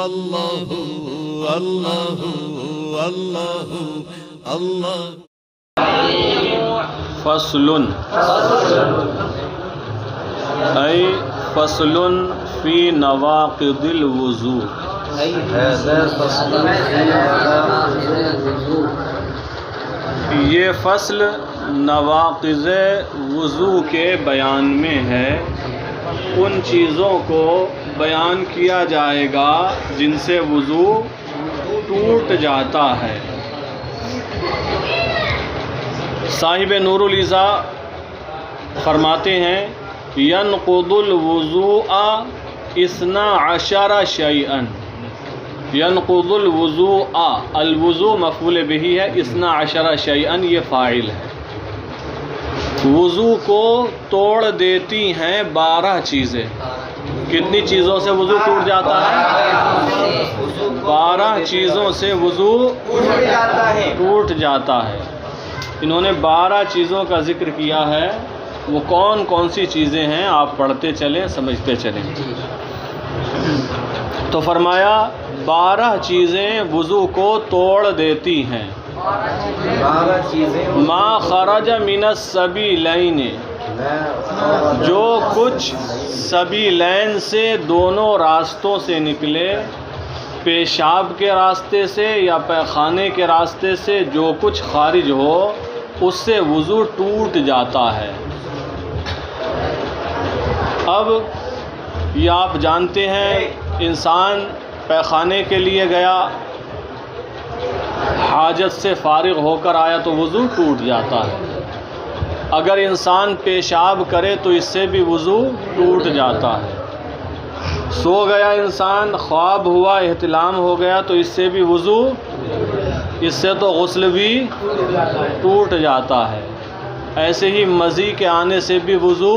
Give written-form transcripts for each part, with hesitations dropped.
اللہ اللہ اللہ اللہ۔ فصل ای فصل فی نواقض الوضوء، یہ فصل نواقض وضو کے بیان میں ہے، ان چیزوں کو بیان کیا جائے گا جن سے وضو ٹوٹ جاتا ہے۔ صاحب نور العزا فرماتے ہیں ینقض الوضوء 12 شیئا، ینقض الوضوء، الوضوء مفعول بہ ہے، 12 شیئا یہ فاعل ہے۔ وضو کو توڑ دیتی ہیں 12 چیزیں۔ کتنی چیزوں سے وضو ٹوٹ جاتا ہے؟ 12 چیزوں سے وضو ٹوٹ جاتا ہے۔ انہوں نے 12 چیزوں کا ذکر کیا ہے، وہ کون کون سی چیزیں ہیں آپ پڑھتے چلیں سمجھتے چلیں۔ تو فرمایا 12 چیزیں وضو کو توڑ دیتی ہیں۔ ما خرج من السبیلین، جو کچھ سبیلین سے دونوں راستوں سے نکلے، پیشاب کے راستے سے یا پیخانے کے راستے سے جو کچھ خارج ہو اس سے وضو ٹوٹ جاتا ہے۔ اب یہ آپ جانتے ہیں انسان پیخانے کے لیے گیا، حاجت سے فارغ ہو کر آیا تو وضو ٹوٹ جاتا ہے۔ اگر انسان پیشاب کرے تو اس سے بھی وضو ٹوٹ جاتا ہے۔ سو گیا انسان، خواب ہوا، احتلام ہو گیا تو اس سے بھی وضو، اس سے تو غسل بھی ٹوٹ جاتا ہے۔ ایسے ہی مزی کے آنے سے بھی وضو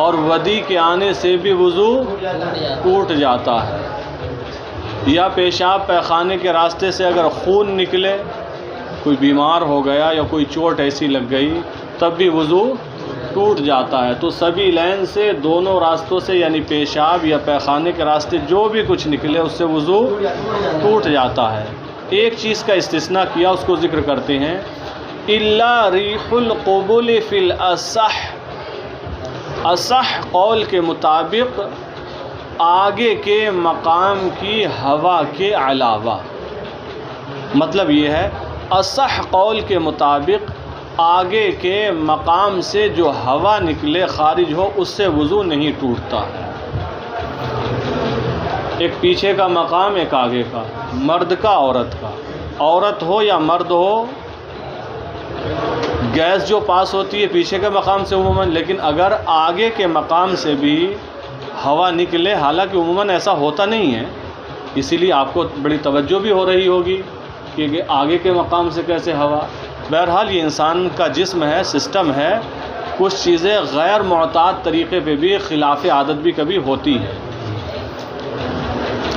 اور ودی کے آنے سے بھی وضو ٹوٹ جاتا ہے۔ یا پیشاب پیخانے کے راستے سے اگر خون نکلے، کوئی بیمار ہو گیا یا کوئی چوٹ ایسی لگ گئی تب بھی وضو ٹوٹ جاتا ہے۔ تو سبھی لین سے دونوں راستوں سے یعنی پیشاب یا پیخانے کے راستے جو بھی کچھ نکلے اس سے وضو ٹوٹ جاتا ہے۔ ایک چیز کا استثناء کیا، اس کو ذکر کرتے ہیں، الا ریح القبول فی الاصح، اصح قول کے مطابق آگے کے مقام کی ہوا کے علاوہ۔ مطلب یہ ہے اصح قول کے مطابق آگے کے مقام سے جو ہوا نکلے خارج ہو اس سے وضو نہیں ٹوٹتا ہے۔ ایک پیچھے کا مقام، ایک آگے کا، مرد کا عورت کا، عورت ہو یا مرد ہو، گیس جو پاس ہوتی ہے پیچھے کے مقام سے عموماً، لیکن اگر آگے کے مقام سے بھی ہوا نکلے، حالانکہ عموماً ایسا ہوتا نہیں ہے، اسی لیے آپ کو بڑی توجہ بھی ہو رہی ہوگی کہ آگے کے مقام سے کیسے ہوا۔ بہرحال یہ انسان کا جسم ہے، سسٹم ہے، کچھ چیزیں غیر معتاد طریقے پہ بھی خلاف عادت بھی کبھی ہوتی ہیں،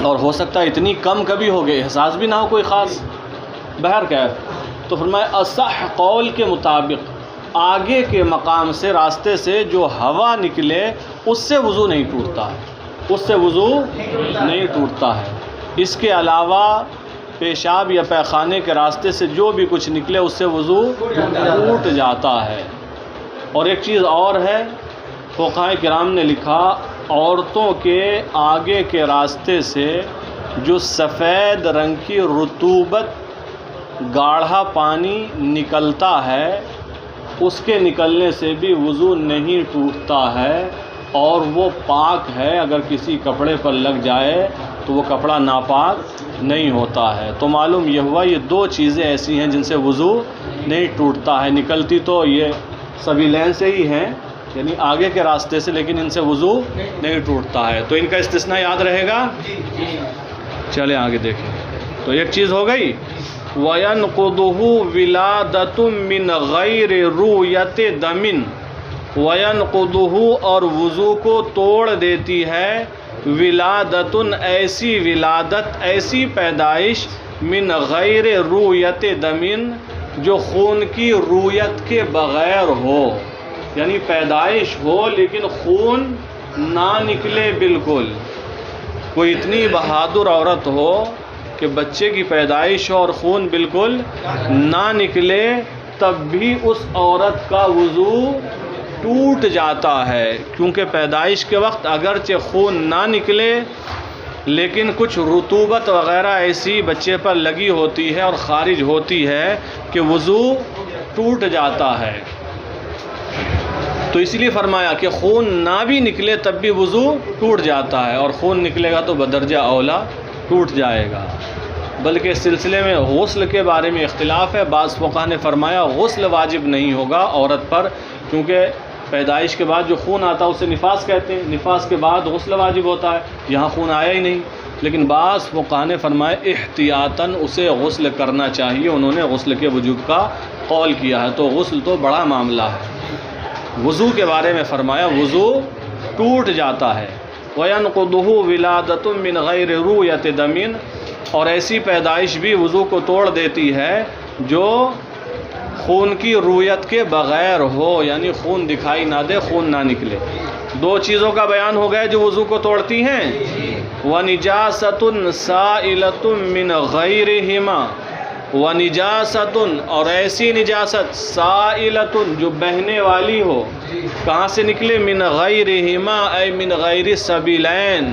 اور ہو سکتا ہے اتنی کم کبھی ہو گئے احساس بھی نہ ہو کوئی خاص۔ بہرکیف تو فرمایا اصح قول کے مطابق آگے کے مقام سے، راستے سے جو ہوا نکلے اس سے وضو نہیں ٹوٹتا ہے، اس سے وضو نہیں ٹوٹتا ہے۔ اس کے علاوہ پیشاب یا پیخانے کے راستے سے جو بھی کچھ نکلے اس سے وضو ٹوٹ جاتا ہے۔ اور ایک چیز اور ہے، فقہاء کرام نے لکھا عورتوں کے آگے کے راستے سے جو سفید رنگ کی رطوبت گاڑھا پانی نکلتا ہے اس کے نکلنے سے بھی وضو نہیں ٹوٹتا ہے، اور وہ پاک ہے، اگر کسی کپڑے پر لگ جائے تو وہ کپڑا ناپاک نہیں ہوتا ہے۔ تو معلوم یہ ہوا یہ 2 چیزیں ایسی ہیں جن سے وضو نہیں ٹوٹتا ہے۔ نکلتی تو یہ سبیلین سے ہی ہیں، یعنی آگے کے راستے سے، لیکن ان سے وضو نہیں ٹوٹتا ہے۔ تو ان کا استثناء یاد رہے گا؟ چلیں آگے دیکھیں۔ تو ایک چیز ہو گئی، وَيَنْقُضُهُ وِلَادَةٌ مِّنْ غَيْرِ رُؤْيَةِ دَمٍ، وَيَنْقُضُهُ اور وضو کو توڑ دیتی ہے، ولادتن ایسی ولادت، ایسی پیدائش، من غیر رویت دمن جو خون کی رویت کے بغیر ہو، یعنی پیدائش ہو لیکن خون نہ نکلے بالکل، کوئی اتنی بہادر عورت ہو کہ بچے کی پیدائش ہو اور خون بالکل نہ نکلے، تب بھی اس عورت کا وضو ٹوٹ جاتا ہے، کیونکہ پیدائش کے وقت اگرچہ خون نہ نکلے لیکن کچھ رطوبت وغیرہ ایسی بچے پر لگی ہوتی ہے اور خارج ہوتی ہے کہ وضو ٹوٹ جاتا ہے۔ تو اس لیے فرمایا کہ خون نہ بھی نکلے تب بھی وضو ٹوٹ جاتا ہے، اور خون نکلے گا تو بدرجہ اولا ٹوٹ جائے گا۔ بلکہ اس سلسلے میں غسل کے بارے میں اختلاف ہے۔ بعض فقہا نے فرمایا غسل واجب نہیں ہوگا عورت پر، کیونکہ پیدائش کے بعد جو خون آتا ہے اسے نفاس کہتے ہیں، نفاس کے بعد غسل واجب ہوتا ہے، یہاں خون آیا ہی نہیں۔ لیکن بعض فقہا نے فرمایا احتیاطاً اسے غسل کرنا چاہیے، انہوں نے غسل کے وجوب کا قول کیا ہے۔ تو غسل تو بڑا معاملہ ہے۔ وضو کے بارے میں فرمایا وضو ٹوٹ جاتا ہے۔ وَيَنْقُضُهُ وِلَادَةٌ مِّنْ غَيْرِ رُؤْيَةِ دَمٍ، اور ایسی پیدائش بھی وضو کو توڑ دیتی ہے جو خون کی رویت کے بغیر ہو، یعنی خون دکھائی نہ دے، خون نہ نکلے۔ دو چیزوں کا بیان ہو گیا جو وضو کو توڑتی ہیں، وَنِجَاسَةٌ سَائِلَةٌ مِّنْ غَيْرِهِمَا، وَنِجَاسَةٌ، اور ایسی نجاست سائلۃ جو بہنے والی ہو، کہاں سے نکلے؟ من غیرہما اے من غیر سبیلین،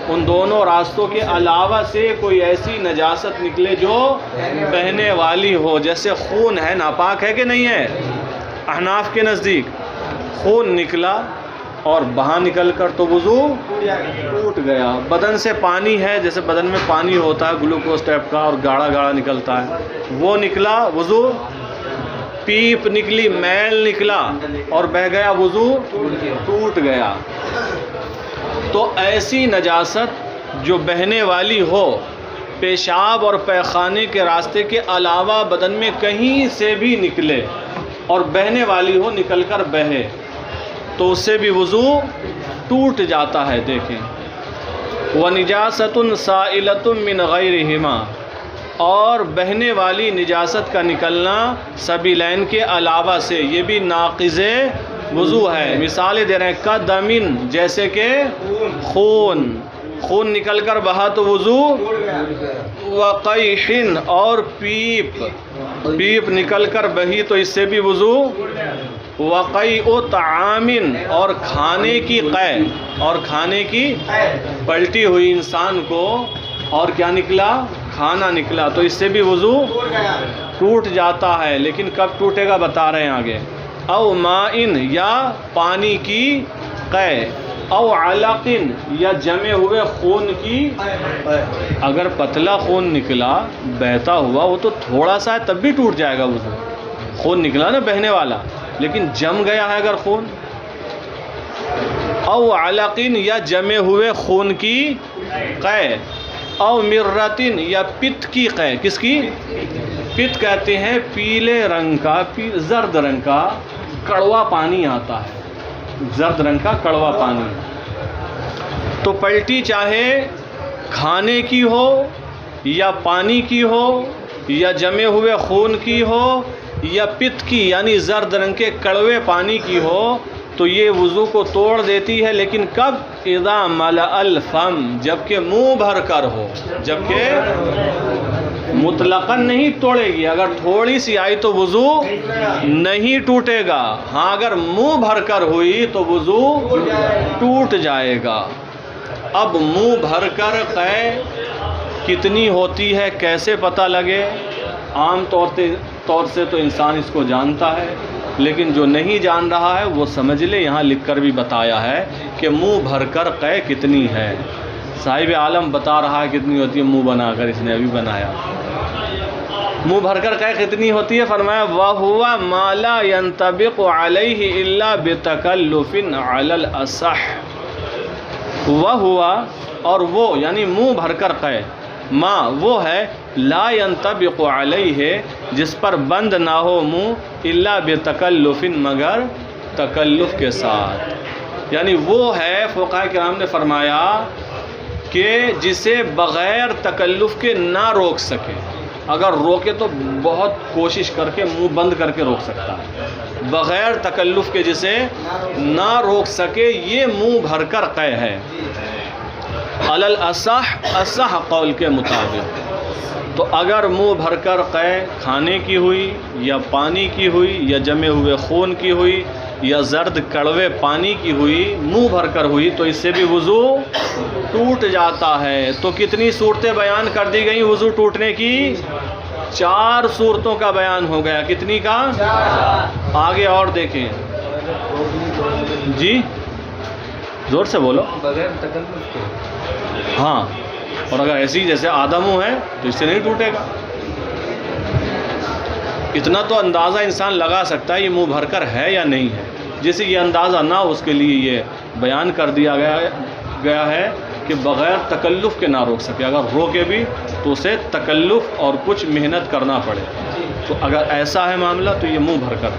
ان دونوں راستوں کے علاوہ سے کوئی ایسی نجاست نکلے جو بہنے والی ہو۔ جیسے خون ہے، ناپاک ہے کہ نہیں ہے؟ احناف کے نزدیک خون نکلا اور باہر نکل کر تو وضو ٹوٹ گیا۔ بدن سے پانی ہے، جیسے بدن میں پانی ہوتا ہے گلوکوز ٹائپ کا اور گاڑھا گاڑھا نکلتا ہے، وہ نکلا وضو، پیپ نکلی، میل نکلا اور بہہ گیا، وضو ٹوٹ گیا۔ تو ایسی نجاست جو بہنے والی ہو، پیشاب اور پیخانے کے راستے کے علاوہ بدن میں کہیں سے بھی نکلے اور بہنے والی ہو، نکل کر بہے، تو اس سے بھی وضو ٹوٹ جاتا ہے۔ دیکھیں، وَنِجَاسَةٌ سَائِلَةٌ مِّنْ غَيْرِهِمَا، اور بہنے والی نجاست کا نکلنا سبیلین کے علاوہ سے، یہ بھی ناقض وضو ہے۔ مثالیں دے رہے ہیں، قدمن، جیسے کہ خون نکل کر بہا تو وضو، وقیحن، اور پیپ نکل کر بہی تو اس سے بھی وضو، وقیع طعامن، اور کھانے کی قے، اور کھانے کی پلٹی ہوئی انسان کو اور کیا نکلا؟ کھانا نکلا، تو اس سے بھی وضو ٹوٹ جاتا ہے۔ لیکن کب ٹوٹے گا بتا رہے ہیں آگے، او مائن، یا پانی کی قے، او علقن، یا جمے ہوئے خون کی، اگر پتلا خون نکلا بہتا ہوا وہ تو تھوڑا سا ہے تب بھی ٹوٹ جائے گا وضو، خون نکلا نا بہنے والا، لیکن جم گیا ہے اگر خون، او علقن، یا جمے ہوئے خون کی قے، او مرتن، یا پت کی قے، کس کی؟ پت کہتے ہیں پیلے رنگ کا، زرد رنگ کا کڑوا پانی آتا ہے، زرد رنگ کا کڑوا پانی۔ تو پلٹی چاہے کھانے کی ہو یا پانی کی ہو یا جمے ہوئے خون کی ہو یا پت کی یعنی زرد رنگ کے کڑوے پانی کی ہو، تو یہ وضو کو توڑ دیتی ہے، لیکن کب؟ اذا ملأ الفم، جبکہ منہ بھر کر ہو، جبکہ مطلقاً نہیں توڑے گی، اگر تھوڑی سی آئی تو وضو نہیں ٹوٹے گا، ہاں اگر منہ بھر کر ہوئی تو وضو ٹوٹ جائے گا۔ اب منہ بھر کر قے کتنی ہوتی ہے کیسے پتہ لگے؟ عام طور سے تو انسان اس کو جانتا ہے، لیکن جو نہیں جان رہا ہے وہ سمجھ لے، یہاں لکھ کر بھی بتایا ہے کہ منہ بھر کر قے کتنی ہے۔ صاحب عالم بتا رہا ہے کتنی ہوتی ہے، منہ بنا کر اس نے ابھی بنایا، منہ بھر کر قے کتنی ہوتی ہے؟ فرمایا وَهُوَ مَا لَا يَنْطَبِقُ عَلَيْهِ إِلَّا بِتَكَلُّفٍ عَلَى الْأَصَحِّ، وَهُوَ، اور وہ یعنی منہ بھر کر قے، ما وہ ہے، لا ينطبق علیہ جس پر بند نہ ہو منہ، الا بتکلف مگر تکلف کے ساتھ، یعنی وہ ہے فقہاء کرام نے فرمایا کہ جسے بغیر تکلف کے نہ روک سکے، اگر روکے تو بہت کوشش کر کے منہ بند کر کے روک سکتا ہے، بغیر تکلف کے جسے نہ روک سکے یہ منہ بھر کر قے ہے۔ علی الاصح اصح قول کے مطابق تو اگر منہ بھر کر قے کھانے کی ہوئی یا پانی کی ہوئی یا جمے ہوئے خون کی ہوئی یا زرد کڑوے پانی کی ہوئی منہ بھر کر ہوئی تو اس سے بھی وضو ٹوٹ جاتا ہے۔ تو کتنی صورتیں بیان کر دی گئیں وضو ٹوٹنے کی؟ 4 صورتوں کا بیان ہو گیا۔ کتنی کا؟ آگے اور دیکھیں جی، زور سے بولو۔ بغیر تکلف کے۔ ہاں، اور اگر ایسی جیسے آدھا منہ ہے تو اس سے نہیں ٹوٹے گا۔ اتنا تو اندازہ انسان لگا سکتا ہے یہ منہ بھر کر ہے یا نہیں ہے۔ جسے یہ اندازہ نہ ہو اس کے لیے یہ بیان کر دیا گیا ہے کہ بغیر تکلف کے نہ روک سکے، اگر روکے بھی تو اسے تکلف اور کچھ محنت کرنا پڑے۔ تو اگر ایسا ہے معاملہ تو یہ منہ بھر کر۔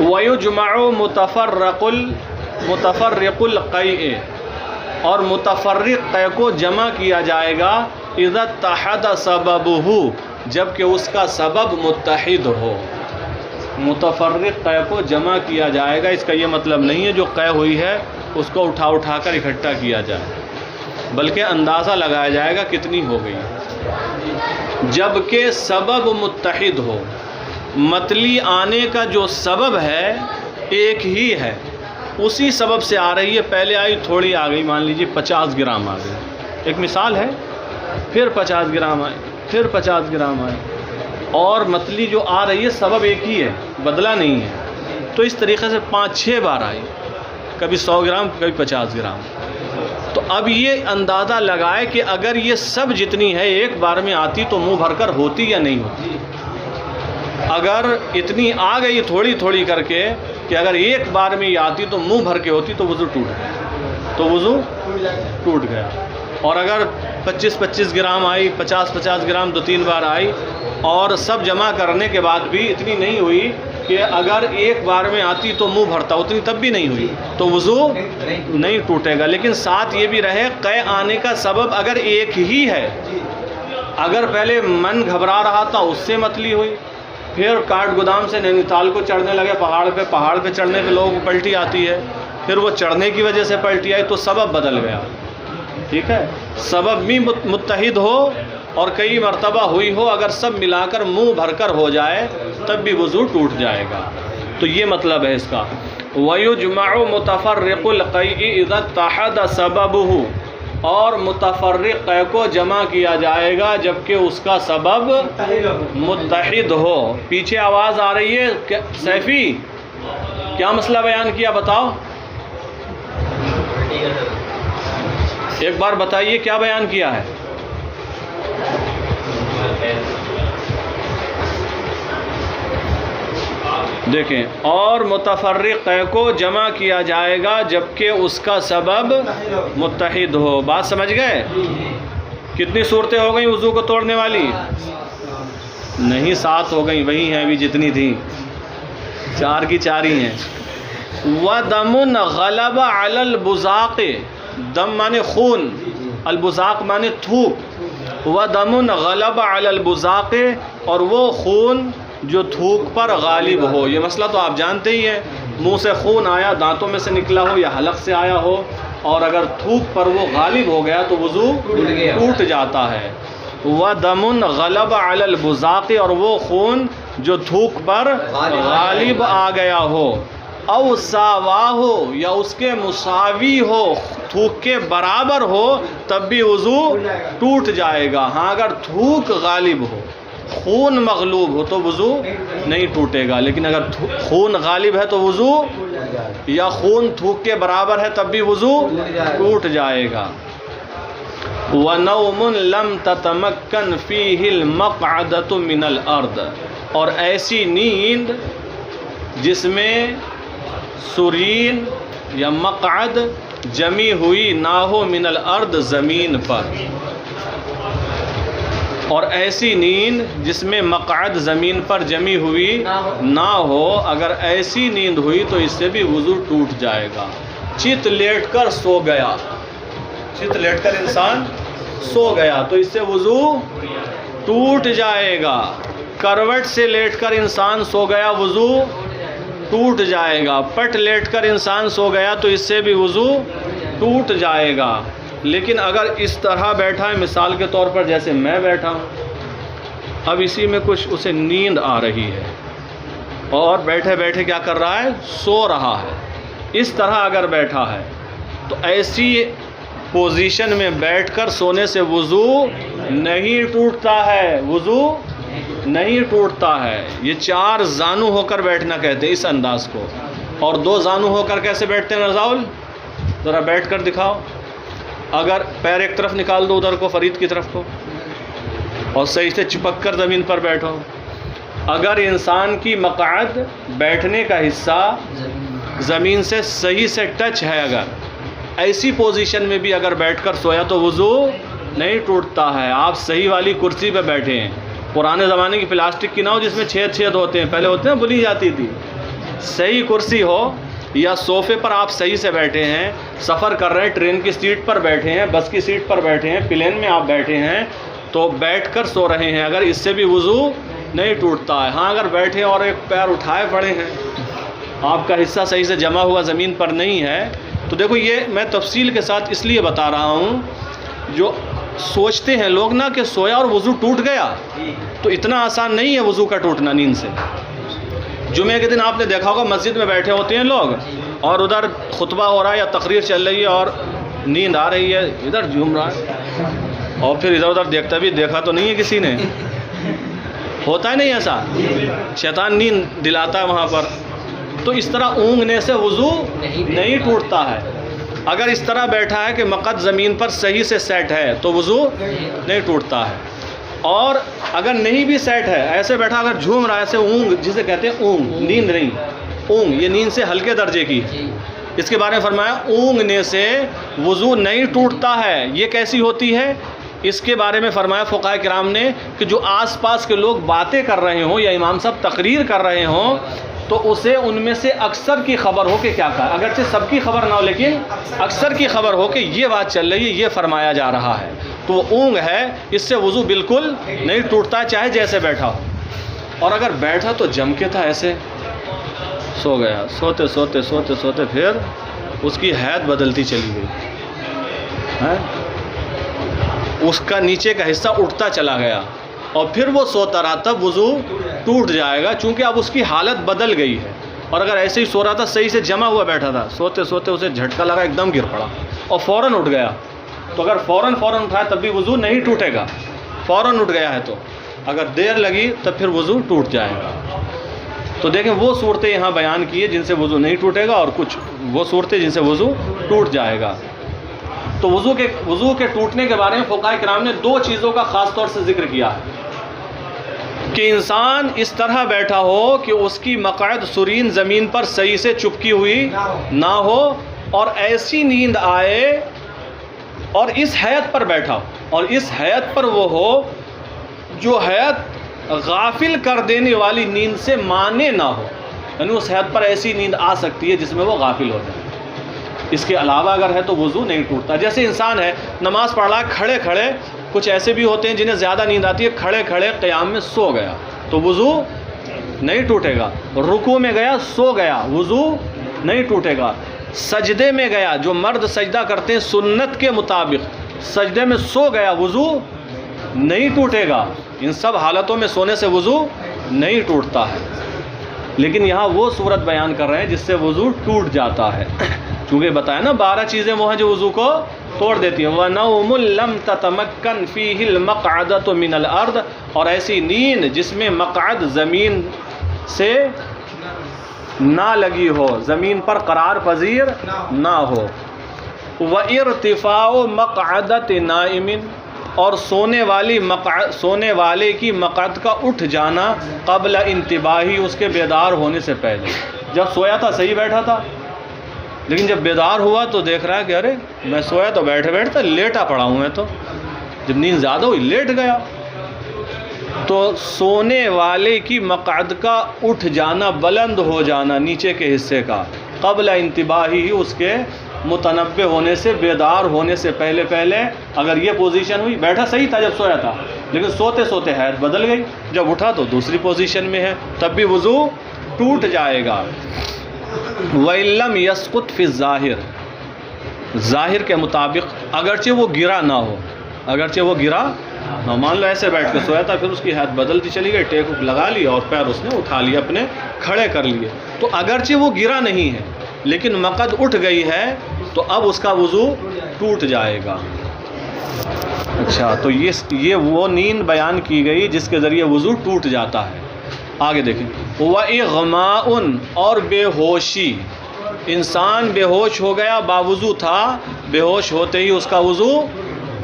وَيُجْمَعُ مُتَفَرِّقُ الْقَيْءِ، اور متفرق قے کو جمع کیا جائے گا اذا اتحد سببہ، جب کہ اس کا سبب متحد ہو۔ متفرق قے کو جمع کیا جائے گا، اس کا یہ مطلب نہیں ہے جو قے ہوئی ہے اس کو اٹھا کر اکٹھا کیا جائے، بلکہ اندازہ لگایا جائے گا کتنی ہو گئی، جب کہ سبب متحد ہو۔ متلی آنے کا جو سبب ہے ایک ہی ہے، اسی سبب سے آ رہی ہے۔ پہلے آئی تھوڑی آ گئی، مان لیجیے 50 گرام آ گئی، ایک مثال ہے، پھر 50 گرام آئی، پھر 50 گرام آئی، اور متلی جو آ رہی ہے سبب ایک ہی ہے، بدلا نہیں ہے۔ تو اس طریقے سے 5-6 بار آئی، کبھی 100 گرام کبھی 50 گرام۔ تو اب یہ اندازہ لگائے کہ اگر یہ سب جتنی ہے ایک بار میں آتی تو منہ بھر کر ہوتی یا نہیں ہوتی۔ اگر اتنی آ گئی تھوڑی تھوڑی کر کے کہ اگر ایک بار میں یہ آتی تو منہ بھر کے ہوتی تو وضو ٹوٹ گیا، تو وضو ٹوٹ گیا۔ اور اگر 25-25 گرام آئی، 50-50 گرام 2-3 بار آئی، اور سب جمع کرنے کے بعد بھی اتنی نہیں ہوئی کہ اگر ایک بار میں آتی تو منہ بھرتا، اتنی تب بھی نہیں ہوئی تو وضو نہیں ٹوٹے گا۔ لیکن ساتھ یہ بھی رہے قے آنے کا سبب اگر ایک ہی ہے، اگر پہلے من گھبرا رہا تھا اس سے متلی ہوئی، پھر کاٹ گودام سے نینی تال کو چڑھنے لگے پہاڑ پہ چڑھنے پہ لوگوں کو پلٹی آتی ہے، پھر وہ چڑھنے کی وجہ سے پلٹی آئی تو سبب بدل گیا، ٹھیک ہے۔ سبب بھی متحد ہو اور کئی مرتبہ ہوئی ہو، اگر سب ملا کر منہ بھر کر ہو جائے تب بھی وضو ٹوٹ جائے گا۔ تو یہ مطلب ہے اس کا۔ وَيُجْمَعُ مُتَفَرِّقُ الْقَيْءِ إِذَا اتَّحَدَ سَبَبُهُ، اور متفرق قے کو جمع کیا جائے گا جبکہ اس کا سبب متحد ہو۔ پیچھے آواز آ رہی ہے سیفی، کیا مسئلہ بیان کیا بتاؤ، ایک بار بتائیے کیا بیان کیا ہے۔ دیکھیں، اور متفرق قے کو جمع کیا جائے گا جبکہ اس کا سبب متحد ہو۔ بات سمجھ گئے؟ کتنی صورتیں ہو گئیں وضو کو توڑنے والی؟ نہیں، 7 ہو گئیں، وہی ہیں ابھی جتنی تھیں، 4 کی 4 ہی ہیں۔ وَدَمٌ غَلَبَ عَلَى الْبُزَاقِ، دم مانے خون، البزاق مانے تھوک۔ وَدَمٌ غَلَبَ عَلَى الْبُزَاقِ، اور وہ خون جو تھوک پر غالب ہو۔ یہ مسئلہ تو آپ جانتے ہی ہیں، منہ سے خون آیا، دانتوں میں سے نکلا ہو یا حلق سے آیا ہو، اور اگر تھوک پر وہ غالب ہو گیا تو وضو ٹوٹ جاتا ہے۔ وَدَمٌ غَلَبَ عَلَى الْبُزَاقِ، اور وہ خون جو تھوک پر غالب آ گیا ہو، او ساواہ، یا اس کے مساوی ہو، تھوک کے برابر ہو، تب بھی وضو ٹوٹ جائے گا۔ ہاں اگر تھوک غالب ہو، خون مغلوب ہو تو وضو نہیں ٹوٹے گا، لیکن اگر خون غالب ہے تو وضو، یا خون تھوک کے برابر ہے تب بھی وضو ٹوٹ جائے گا۔ وَنَوْمٌ لَمْ تَتَمَكَّنْ فِيهِ الْمَقْعَدَةُ مِنَ الْأَرْضِ، اور ایسی نیند جس میں سرین یا مقعد جمی ہوئی نہ ہو من الارض، زمین پر، اور ایسی نیند جس میں مقعد زمین پر جمی ہوئی نہ ہو، اگر ایسی نیند ہوئی تو اس سے بھی وضو ٹوٹ جائے گا۔ چت لیٹ کر سو گیا، چت لیٹ کر انسان سو گیا تو اس سے وضو ٹوٹ جائے گا۔ کروٹ سے لیٹ کر انسان سو گیا، وضو ٹوٹ جائے گا۔ پٹ لیٹ کر انسان سو گیا تو اس سے بھی وضو ٹوٹ جائے گا۔ لیکن اگر اس طرح بیٹھا ہے مثال کے طور پر جیسے میں بیٹھا ہوں، اب اسی میں کچھ اسے نیند آ رہی ہے اور بیٹھے بیٹھے کیا کر رہا ہے، سو رہا ہے، اس طرح اگر بیٹھا ہے تو ایسی پوزیشن میں بیٹھ کر سونے سے وضو نہیں ٹوٹتا ہے، وضو نہیں ٹوٹتا ہے۔ یہ 4 زانو ہو کر بیٹھنا کہتے ہیں اس انداز کو، اور 2 زانو ہو کر کیسے بیٹھتے ہیں رضاؤل؟ ذرا بیٹھ کر دکھاؤ۔ اگر پیر ایک طرف نکال دو ادھر کو، فرید کی طرف کو، اور صحیح سے چپک کر زمین پر بیٹھو۔ اگر انسان کی مقعد بیٹھنے کا حصہ زمین سے صحیح سے ٹچ ہے، اگر ایسی پوزیشن میں بھی اگر بیٹھ کر سویا تو وضو نہیں ٹوٹتا ہے۔ آپ صحیح والی کرسی پہ بیٹھے ہیں، پرانے زمانے کی پلاسٹک کی نہ ہو جس میں چھید ہوتے ہیں، پہلے ہوتے ہیں بلی جاتی تھی، صحیح کرسی ہو، یا صوفے پر آپ صحیح سے بیٹھے ہیں، سفر کر رہے ہیں، ٹرین کی سیٹ پر بیٹھے ہیں، بس کی سیٹ پر بیٹھے ہیں، پلین میں آپ بیٹھے ہیں تو بیٹھ کر سو رہے ہیں، اگر اس سے بھی وضو نہیں ٹوٹتا ہے۔ ہاں اگر بیٹھے اور ایک پیر اٹھائے پڑے ہیں، آپ کا حصہ صحیح سے جمع ہوا زمین پر نہیں ہے، تو دیکھو یہ میں تفصیل کے ساتھ اس لیے بتا رہا ہوں، جو سوچتے ہیں لوگ نا کہ سویا اور وضو ٹوٹ گیا، تو اتنا آسان نہیں ہے وضو کا ٹوٹنا نیند سے۔ جمعے کے دن آپ نے دیکھا ہوگا مسجد میں بیٹھے ہوتے ہیں لوگ، اور ادھر خطبہ ہو رہا ہے یا تقریر چل رہی ہے اور نیند آ رہی ہے، ادھر جھوم رہا ہے اور پھر ادھر ادھر دیکھتا بھی، دیکھا تو نہیں ہے کسی نے، ہوتا ہے نہیں ایسا؟ شیطان نیند دلاتا ہے وہاں پر۔ تو اس طرح اونگنے سے وضو نہیں ٹوٹتا ہے۔ اگر اس طرح بیٹھا ہے کہ مقعد زمین پر صحیح سے سیٹ ہے تو وضو نہیں ٹوٹتا ہے، اور اگر نہیں بھی سیٹ ہے، ایسے بیٹھا اگر جھوم رہا ہے، ایسے اونگ جسے کہتے ہیں، اونگ نیند نہیں، اونگ یہ نیند سے ہلکے درجے کی، اس کے بارے میں فرمایا اونگنے سے وضو نہیں ٹوٹتا ہے۔ یہ کیسی ہوتی ہے؟ اس کے بارے میں فرمایا فقہاء کرام نے کہ جو آس پاس کے لوگ باتیں کر رہے ہوں یا امام صاحب تقریر کر رہے ہوں تو اسے ان میں سے اکثر کی خبر ہو کہ کیا کہا، اگرچہ سب کی خبر نہ ہو لیکن اکثر کی خبر ہو کہ یہ بات چل رہی ہے، یہ فرمایا جا رہا ہے، تو وہ اونگ ہے، اس سے وضو بالکل نہیں ٹوٹتا ہے چاہے جیسے بیٹھا ہو۔ اور اگر بیٹھا تو جم کے تھا، ایسے سو گیا، سوتے سوتے سوتے سوتے پھر اس کی حیت بدلتی چلی گئی، اس کا نیچے کا حصہ اٹھتا چلا گیا اور پھر وہ سوتا رہا، تب وضو ٹوٹ جائے گا، چونکہ اب اس کی حالت بدل گئی ہے۔ اور اگر ایسے ہی سو رہا تھا، صحیح سے جمع ہوا بیٹھا تھا، سوتے سوتے اسے جھٹکا لگا، ایک دم گر پڑا اور فوراً اٹھ گیا، تو اگر فوراً اٹھایا تب بھی وضو نہیں ٹوٹے گا، فوراً اٹھ گیا ہے تو، اگر دیر لگی تب پھر وضو ٹوٹ جائے گا۔ تو دیکھیں وہ صورتیں یہاں بیان کی ہے جن سے وضو نہیں ٹوٹے گا، اور کچھ وہ صورتیں جن سے وضو ٹوٹ جائے گا۔ تو وضو کے ٹوٹنے کے بارے میں فقہاء کرام نے 2 چیزوں کا خاص طور سے ذکر کیا ہے کہ انسان اس طرح بیٹھا ہو کہ اس کی مقعد سرین زمین پر صحیح سے چپکی ہوئی نہ ہو، اور ایسی نیند آئے اور اس حیت پر بیٹھا ہو، اور اس حیت پر وہ ہو جو حیت غافل کر دینے والی نیند سے مانے نہ ہو، یعنی اس حیت پر ایسی نیند آ سکتی ہے جس میں وہ غافل ہو جائے۔ اس کے علاوہ اگر ہے تو وضو نہیں ٹوٹتا۔ جیسے انسان ہے نماز پڑھ رہا ہے کھڑے کھڑے، کچھ ایسے بھی ہوتے ہیں جنہیں زیادہ نیند آتی ہے، کھڑے کھڑے قیام میں سو گیا تو وضو نہیں ٹوٹے گا۔ رکوع میں گیا سو گیا، وضو نہیں ٹوٹے گا۔ سجدے میں گیا، جو مرد سجدہ کرتے ہیں سنت کے مطابق، سجدے میں سو گیا، وضو نہیں ٹوٹے گا۔ ان سب حالتوں میں سونے سے وضو نہیں ٹوٹتا ہے، لیکن یہاں وہ صورت بیان کر رہے ہیں جس سے وضو ٹوٹ جاتا ہے، چونکہ بتایا نا 12 چیزیں وہ ہیں جو وضو کو توڑ دیتی ہیں۔ وَنَوْمٌ لَمْ تَتَمَكَّنْ فِيهِ الْمَقْعَدَةُ مِنَ الْأَرْضِ، اور ایسی نیند جس میں مقعد زمین سے نہ لگی ہو، زمین پر قرار پذیر نہ ہو۔ وَإِرْتِفَاعُ مَقْعَدَةِ نَائِمٍ، اور سونے والے کی مقعد کا اٹھ جانا قبل انتباہی، اس کے بیدار ہونے سے پہلے۔ جب سویا تھا صحیح بیٹھا تھا، لیکن جب بیدار ہوا تو دیکھ رہا ہے کہ ارے میں سویا تو بیٹھے بیٹھتا لیٹا پڑا ہوں میں، تو جب نیند زیادہ ہوئی لیٹ گیا۔ تو سونے والے کی مقعد کا اٹھ جانا، بلند ہو جانا نیچے کے حصے کا، قبل انتباہی، اس کے متنبہ ہونے سے، بیدار ہونے سے پہلے اگر یہ پوزیشن ہوئی، بیٹھا صحیح تھا جب سویا تھا لیکن سوتے سوتے حیت بدل گئی، جب اٹھا تو دوسری پوزیشن میں ہے، تب بھی وضو ٹوٹ جائے گا۔ وَإِن لَّمْ يَسْقُطْ فِي الظَّاهِرِ، ظاہر کے مطابق اگرچہ وہ گرا نہ ہو، اگرچہ وہ گرا نہ، مان لو ایسے بیٹھ کے سویا تھا، پھر اس کی حالت بدلتی چلی گئی، ٹیک وک لگا لیا اور پیر اس نے اٹھا لیا، اپنے کھڑے کر لیے، تو اگرچہ وہ گرا نہیں ہے لیکن مقد اٹھ گئی ہے تو اب اس کا وضو ٹوٹ جائے گا۔ اچھا، تو یہ وہ نیند بیان کی گئی جس کے ذریعے وضو ٹوٹ جاتا ہے۔ آگے دیکھیں، وَإِغْمَاءٌ، اور بے ہوشی، انسان بے ہوش ہو گیا، باوضو تھا، بے ہوش ہوتے ہی اس کا وضو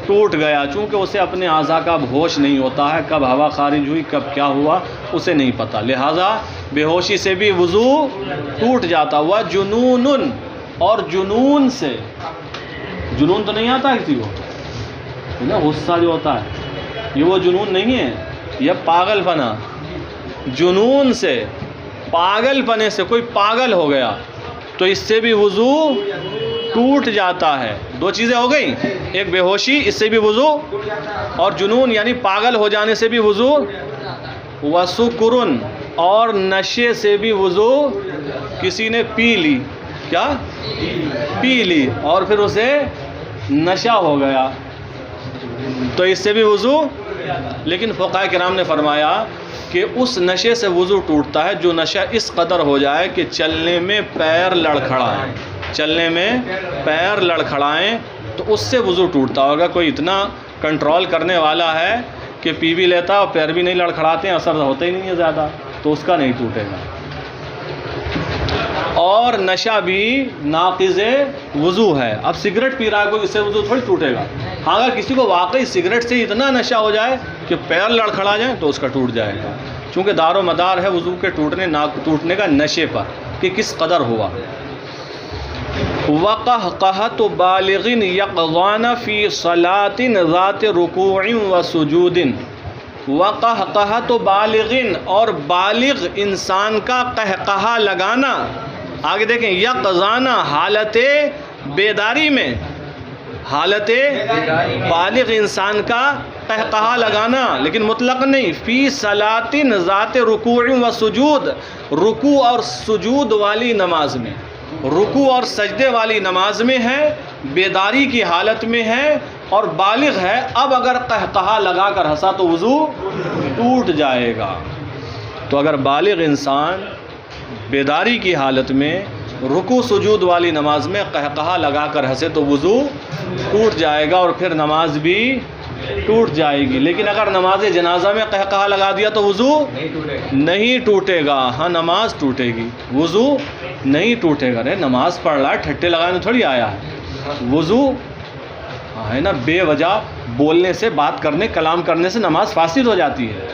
ٹوٹ گیا، چونکہ اسے اپنے اعضاء کا اب ہوش نہیں ہوتا ہے، کب ہوا خارج ہوئی کب کیا ہوا اسے نہیں پتہ، لہٰذا بے ہوشی سے بھی وضو ٹوٹ جاتا ہوا۔ جنون، اور جنون سے، جنون تو نہیں آتا کسی کو نا، غصہ جو ہوتا ہے یہ وہ جنون نہیں ہے، یہ پاگل پنا، جنون سے، پاگل پنے سے، کوئی پاگل ہو گیا تو اس سے بھی وضو ٹوٹ جاتا ہے۔ دو چیزیں ہو گئیں، ایک بے ہوشی، اس سے بھی وضو، اور جنون یعنی پاگل ہو جانے سے بھی وضو، وسکرن، اور نشے سے بھی وضو، کسی نے پی لی، کیا پی لی اور پھر اسے نشہ ہو گیا تو اس سے بھی وضو، لیکن فقہاء کرام نے فرمایا کہ اس نشے سے وضو ٹوٹتا ہے جو نشہ اس قدر ہو جائے کہ چلنے میں پیر لڑکھڑائیں، چلنے میں پیر لڑکھڑائیں تو اس سے وضو ٹوٹتا ہوگا۔ کوئی اتنا کنٹرول کرنے والا ہے کہ پی بھی لیتا اور پیر بھی نہیں لڑکھڑاتے ہیں، اثر ہوتا ہی نہیں ہے زیادہ، تو اس کا نہیں ٹوٹے گا۔ اور نشہ بھی ناقض وضو ہے۔ اب سگریٹ پی رہا ہے کوئی، اس سے وضو تھوڑی ٹوٹے گا، ہاں اگر کسی کو واقعی سگریٹ سے اتنا نشہ ہو جائے کہ پیر لڑکھڑا جائیں تو اس کا ٹوٹ جائے گا، چونکہ دار و مدار ہے وضو کے ٹوٹنے کا نشے پر کہ کس قدر ہوا۔ وَقَهْقَهَةُ بَالِغٍ يَقْظَانَ فِي صَلَاةٍ ذَاتِ رُكُوعٍ وَسُجُودٍ، وَقَهْقَهَةُ بَالِغٍ، اور بالغ انسان کا قہقہا لگانا۔ آگے دیکھیں، یقظانہ حالت بیداری میں، حالت بالغ انسان کا قہقہا لگانا، لیکن مطلق نہیں، فی صلاۃ ذات رکوع و سجود، رکوع اور سجود والی نماز میں، رکوع اور سجدے والی نماز میں ہے، بیداری کی حالت میں ہے اور بالغ ہے، اب اگر قہقہا لگا کر ہنسا تو وضو ٹوٹ جائے گا۔ تو اگر بالغ انسان بیداری کی حالت میں رکوع سجود والی نماز میں قہقہا لگا کر ہنسے تو وضو ٹوٹ جائے گا اور پھر نماز بھی ٹوٹ جائے گی۔ لیکن اگر نماز جنازہ میں قہقہا لگا دیا تو وضو نہیں ٹوٹے گا، ہاں نماز ٹوٹے گی، وضو نہیں ٹوٹے گا۔ ارے نماز پڑھ رہا ہے، ٹھٹے لگانے تھوڑی آیا ہے، وضو ہے نا، بے وجہ بولنے سے، بات کرنے، کلام کرنے سے نماز فاسد ہو جاتی ہے،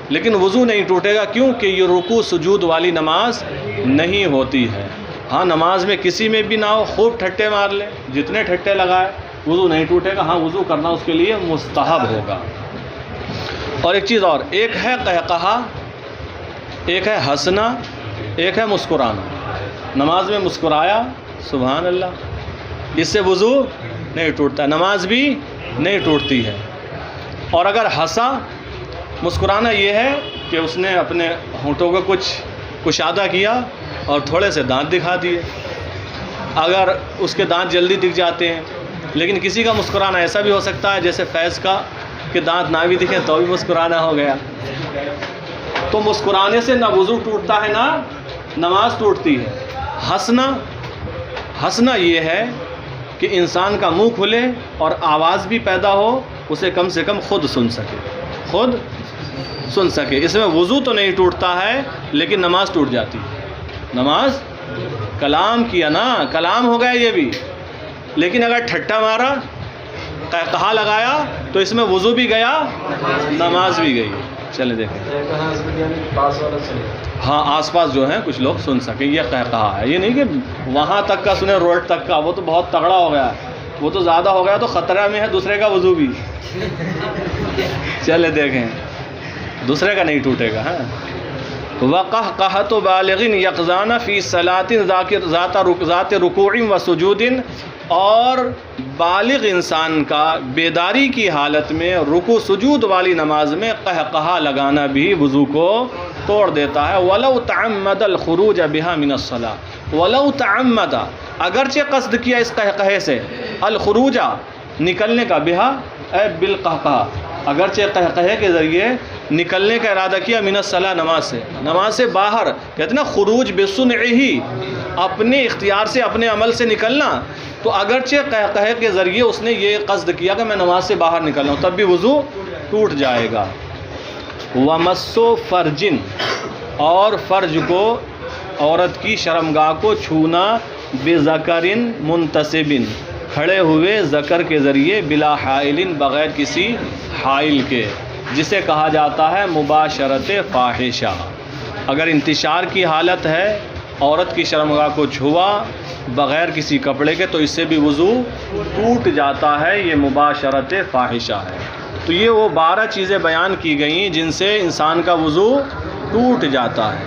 لیکن وضو نہیں ٹوٹے گا، کیونکہ یہ رکوع سجود والی نماز نہیں ہوتی ہے۔ ہاں نماز میں کسی میں بھی نہ ہو، خوب ٹھٹے مار لے، جتنے ٹھٹے لگائے، وضو نہیں ٹوٹے گا، ہاں وضو کرنا اس کے لیے مستحب ہوگا۔ اور ایک چیز اور، ایک ہے قہقہا، ایک ہے ہنسنا، ایک ہے مسکرانا۔ نماز میں مسکرایا، سبحان اللہ، اس سے وضو نہیں ٹوٹتا، نماز بھی نہیں ٹوٹتی ہے۔ اور اگر ہنسا، مسکرانا یہ ہے کہ اس نے اپنے ہونٹوں کو کچھ کشادہ کیا اور تھوڑے سے دانت دکھا دیے، اگر اس کے دانت جلدی دکھ جاتے ہیں، لیکن کسی کا مسکرانا ایسا بھی ہو سکتا ہے جیسے فیض کا کہ دانت نہ بھی دکھیں تو بھی مسکرانا ہو گیا، تو مسکرانے سے نہ وضو ٹوٹتا ہے نہ نماز ٹوٹتی ہے۔ ہنسنا یہ ہے کہ انسان کا منہ کھلے اور آواز بھی پیدا ہو، اسے کم سے کم خود سن سکے، خود سن سکے، اس میں وضو تو نہیں ٹوٹتا ہے لیکن نماز ٹوٹ جاتی ہے۔ نماز، کلام کیا نا، کلام ہو گیا یہ بھی، لیکن اگر ٹھٹا مارا، قہقہا لگایا تو اس میں وضو بھی گیا، نماز بھی گئی۔ چلے دیکھیں، ہاں آس پاس جو ہیں کچھ لوگ سن سکیں، یہ قہقہا ہے، یہ نہیں کہ وہاں تک کا سنے، روڈ تک کا، وہ تو بہت تگڑا ہو گیا، وہ تو زیادہ ہو گیا تو خطرہ میں ہے دوسرے کا وضو بھی۔ چلے دیکھیں، دوسرے کا نہیں ٹوٹے گا۔ ہاں، وَقَهْقَهَةُ بَالِغٍ يَقْظَانَ فِي صَلَاةٍ ذَاتِ رُكُوعٍ وَسُجُودٍ، اور بالغ انسان کا بیداری کی حالت میں رکوع سجود والی نماز میں قہقہا لگانا بھی وضو کو توڑ دیتا ہے۔ وَلَوْ تَعَمَّدَ الْخُرُوجَ بِهَا مِنَ الصَّلَاةِ، وَلَوْ تَعَمَّدَ، اگرچہ قصد کیا اس قہقہے سے، الخروجہ نکلنے کا، بہا اے بالقہقہ، اگرچہ قہقہے کے ذریعے نکلنے کا ارادہ کیا، من الصلاۃ نماز سے باہر، کہتے نا خروج بصنعہ، اپنے اختیار سے اپنے عمل سے نکلنا، تو اگرچہ قہقہے کے ذریعے اس نے یہ قصد کیا کہ میں نماز سے باہر نکل رہا ہوں، تب بھی وضو ٹوٹ جائے گا۔ ومسو فرجن، اور فرج کو، عورت کی شرمگاہ کو چھونا، بذکرن منتصبن، کھڑے ہوئے ذکر کے ذریعے، بلا حائل، بغیر کسی حائل کے، جسے کہا جاتا ہے مباشرت فاحشہ۔ اگر انتشار کی حالت ہے، عورت کی شرمگاہ کو چھوا بغیر کسی کپڑے کے، تو اس سے بھی وضو ٹوٹ جاتا ہے، یہ مباشرت فاحشہ ہے۔ تو یہ وہ 12 چیزیں بیان کی گئیں جن سے انسان کا وضو ٹوٹ جاتا ہے۔